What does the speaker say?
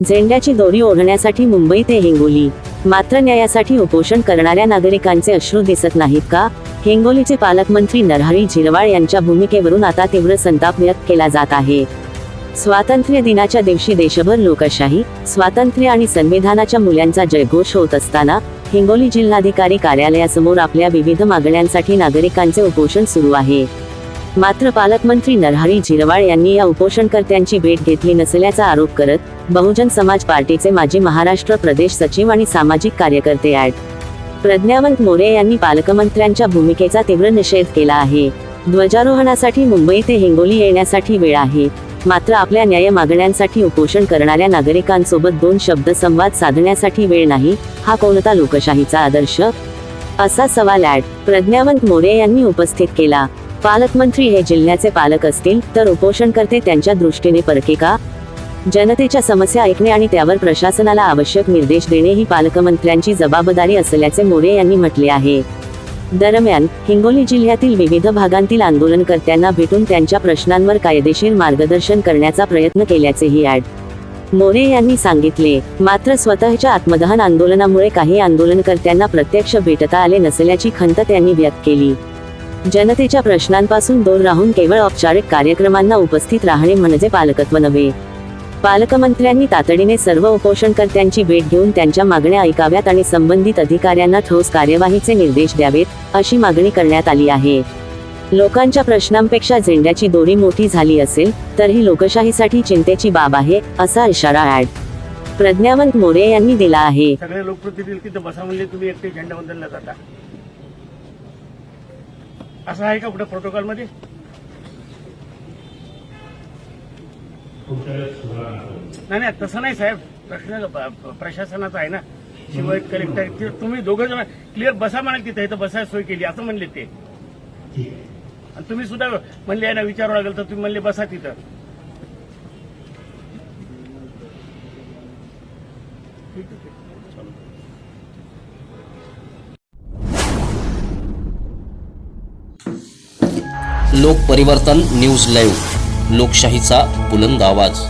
झेंड्याची दोरी ओढण्यासाठी मुंबई ते हिंगोली, मात्र न्यायासाठी उपोषण करणाऱ्या नागरिकांचे अश्रू दिसत नाहीत का? हिंगोलीचे पालकमंत्री नरहरी झिरवाळ यांच्या भूमिकेवरून आता तीव्र संताप व्यक्त केला जात आहे. स्वातंत्र्य दिनाच्या दिवशी देशभर लोकशाही, स्वातंत्र्य आणि संविधानाच्या मूल्यांचा जयघोष होत असताना हिंगोली जिल्हाधिकारी कार्यालयासमोर आपल्या विविध मागण्यांसाठी नागरिकांचे उपोषण सुरू आहे. मात्र पालकमंत्री नरहरी झिरवाळ यांनी या उपोषणकर्त्यांची भेट घेतली नसल्याचा आरोप करत बहुजन समाज पार्टीचे माजी महाराष्ट्र प्रदेश सचिव आणि सामाजिक कार्यकर्ते ॲड. प्रज्ञावंत मोरे यांनी पालकमंत्र्यांच्या भूमिकेचा तीव्र निषेध केला आहे. ध्वजारोहणासाठी मुंबई ते हिंगोली येण्यासाठी वेळ आहे, मात्र आपल्या न्याय मागण्यांसाठी उपोषण करणाऱ्या नागरिकांसोबत 2 शब्द संवाद साधण्यासाठी वेळ नाही, हा कोणता लोकशाहीचा आदर्श? असा सवाल ॲड. प्रज्ञावंत मोरे यांनी उपस्थित केला. पालकमंत्री हे जिल्ह्याचे पालक असतील तर उपोषणकर्ते त्यांच्या दृष्टीने परके का? जनतेच्या समस्या ऐकणे आणि त्यावर प्रशासनाला आवश्यक निर्देश देणे ही पालकमंत्र्यांची जबाबदारी असल्याचे मोरे यांनी म्हटले आहे. दरम्यान हिंगोली जिल्ह्यातील विविध भागांतील आंदोलनकर्त्यांना भेटून त्यांच्या प्रश्नांवर कायदेशीर मार्गदर्शन करण्याचा प्रयत्न केल्याचेही ॲड. मोरे यांनी सांगितले. मात्र स्वतःच्या आत्मदहन आंदोलनामुळे काही आंदोलनकर्त्यांना प्रत्यक्ष भेटता आले नसल्याची खंत त्यांनी व्यक्त केली. जनतेच्या प्रश्नांपासून दूर राहून केवळ औपचारिक कार्यक्रमांना उपस्थित राहणे म्हणजे पालकत्व नव्हे. पालकमंत्र्यांनी तातडीने सर्व उपोषणकर्त्यांची भेट घेऊन त्यांच्या मागण्या ऐकाव्यात आणि संबंधित अधिकाऱ्यांना ठोस कार्यवाहीचे निर्देश द्यावेत, अशी मागणी करण्यात आली आहे. लोकांच्या प्रश्नांपेक्षा झेंड्याची दोरी मोठी झाली असेल तर ही लोकशाहीसाठी चिंतेची बाब आहे, असा इशारा ॲड. प्रज्ञावंत मोरे यांनी दिला आहे. सगळे लोकप्रतिनिधी तिथे बसा म्हणजे तुम्ही एकटे झेंडा वंदनला जाता, असं आहे का कुठे प्रोटोकॉल मध्ये? नाही तसं नाही साहेब, प्रश्न प्रशासनाचा आहे ना. शिवाय कलेक्टर तुम्ही दोघं जण क्लिअर बसा म्हणाल तिथे, इथं बसायला सोय केली असं म्हणले ते. आणि तुम्ही सुद्धा म्हणले आहे ना विचारावं लागेल तर तुम्ही म्हणले बसा तिथं. लोक परिवर्तन न्यूज लाईव्ह, लोकशाहीचा बुलंद आवाज.